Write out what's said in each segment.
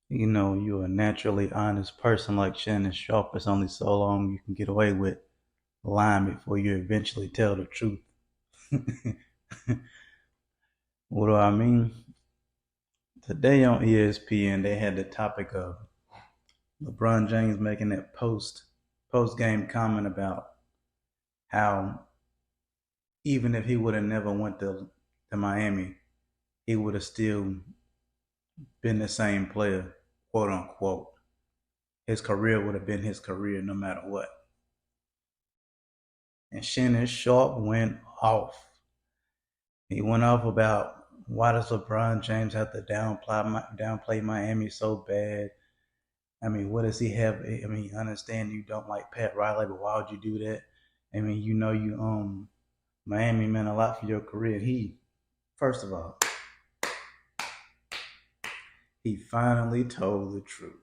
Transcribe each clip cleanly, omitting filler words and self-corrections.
You're a naturally honest person like Shannon Sharp. It's only so long you can get away with lying before you eventually tell the truth. What do I mean? Today on ESPN, they had the topic of LeBron James making that post game comment about how even if he would have never went to Miami, he would have still been the same player, quote unquote. His career would have been his career no matter what. And Shannon Sharp went off. He went off about why does LeBron James have to downplay Miami so bad? I mean, what does he have? I mean, I understand you don't like Pat Riley, but why would you do that? I mean, you Miami meant a lot for your career. He first of all, he finally told the truth.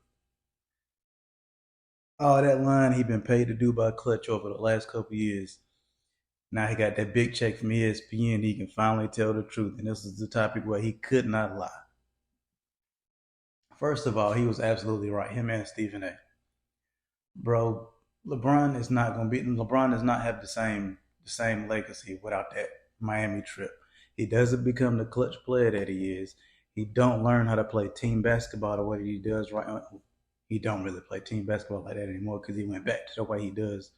All that line he been paid to do by Clutch over the last couple years. Now he got that big check from ESPN. He can finally tell the truth, and this is the topic where he could not lie. First of all, he was absolutely right. Him and Stephen A. Bro, LeBron does not have the same legacy without that Miami trip. He doesn't become the clutch player that he is. He don't learn how to play team basketball the way he does right now. He don't really play team basketball like that anymore because he went back to the way he does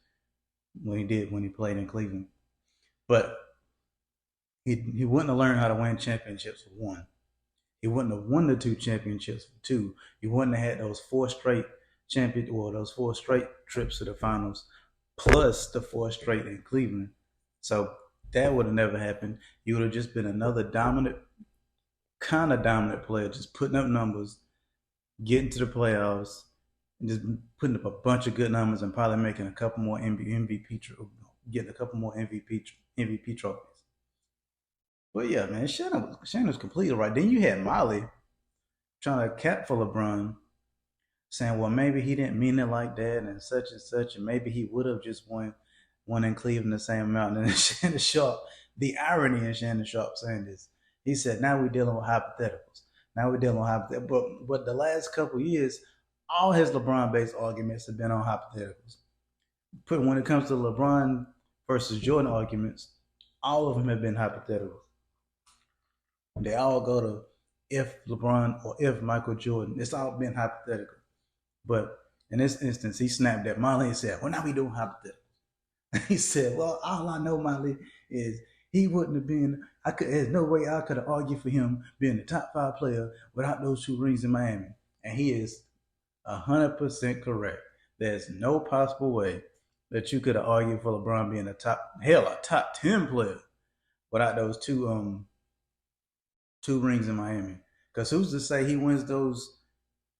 when he played in Cleveland. But he wouldn't have learned how to win championships for one. He wouldn't have won the two championships for two. He wouldn't have had those 4 straight trips to the finals, plus the 4 straight in Cleveland. So that would have never happened. You would have just been another kind of dominant player, just putting up numbers, getting to the playoffs, and just putting up a bunch of good numbers, and probably making a couple more MVP, getting a couple more MVP trophies. But yeah, man, Shannon was completely right. Then you had Molly trying to cap for LeBron, saying, well, maybe he didn't mean it like that and such, and maybe he would have just won in Cleveland the same amount. And then Shannon Sharp, the irony in Shannon Sharp saying this, he said, now we're dealing with hypotheticals. Now we're dealing with hypotheticals. But the last couple of years, all his LeBron based arguments have been on hypotheticals. But when it comes to LeBron versus Jordan arguments, all of them have been hypotheticals. They all go to if LeBron or if Michael Jordan. It's all been hypothetical. But in this instance, he snapped at Molly and said, well, now we doing hypotheticals. He said, well, all I know, Molly, is he wouldn't have been, there's no way I could have argued for him being the top 5 player without those 2 rings in Miami. And he is 100% correct. There's no possible way that you could have argued for LeBron being a top 10 player without those 2 rings in Miami. Because who's to say he wins those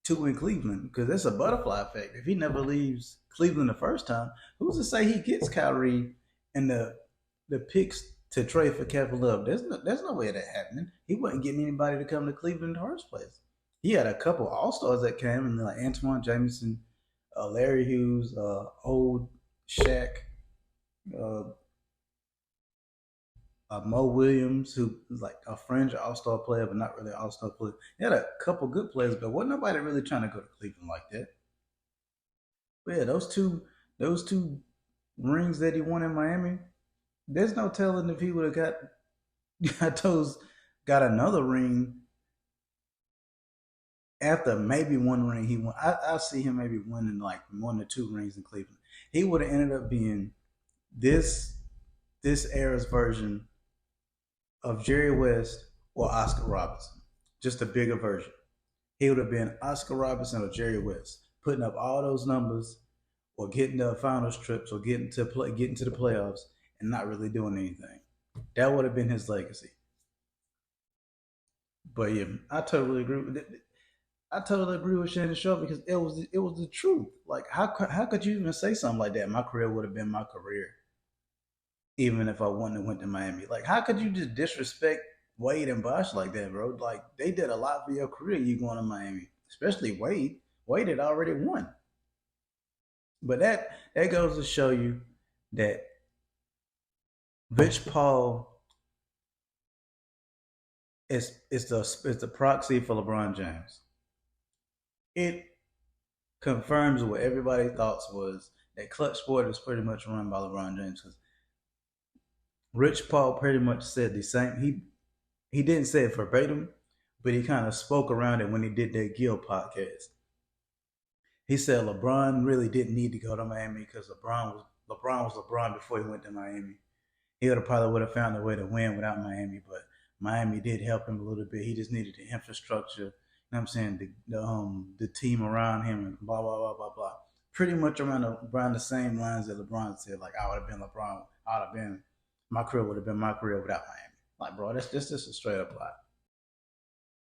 2 in Cleveland? Because that's a butterfly effect. If he never leaves Cleveland the first time, who's to say he gets Kyrie and the picks to trade for Kevin Love? There's no way of that happening. He wasn't getting anybody to come to Cleveland in the first place. He had a couple All Stars that came, and like Antoine Jameson, Larry Hughes, old Shaq, uh, Mo Williams, who was like a fringe All Star player, but not really an All Star player. He had a couple good players, but wasn't nobody really trying to go to Cleveland like that. But yeah, those two rings that he won in Miami, there's no telling if he would have got those got another ring after maybe one ring he won. I see him maybe winning like 1 or 2 rings in Cleveland. He would have ended up being this this era's version of Jerry West or Oscar Robertson, just a bigger version. He would have been Oscar Robertson or Jerry West, putting up all those numbers or getting the finals trips or getting to the playoffs and not really doing anything. That would have been his legacy. But yeah, I totally agree with it. I totally agree with Shannon Sharp because it was the truth. Like how could you even say something like that? My career would have been my career, even if I wouldn't have went to Miami. Like how could you just disrespect Wade and Bosh like that, bro? Like they did a lot for your career. You going to Miami, especially Wade. Wade had already won. But that goes to show you that Rich Paul is the proxy for LeBron James. it confirms what everybody thought was that clutch sport is pretty much run by LeBron James. Because Rich Paul pretty much said the same. He didn't say it verbatim, but he kind of spoke around it when he did that Gill podcast. He said LeBron really didn't need to go to Miami because LeBron was LeBron before he went to Miami. He would have found a way to win without Miami, but Miami did help him a little bit. He just needed the infrastructure. You know what I'm saying? The team around him and blah blah blah blah blah. Pretty much around the same lines that LeBron said. Like I would have been LeBron. I would have been my career would have been my career without Miami. Like bro, that's just a straight up lie.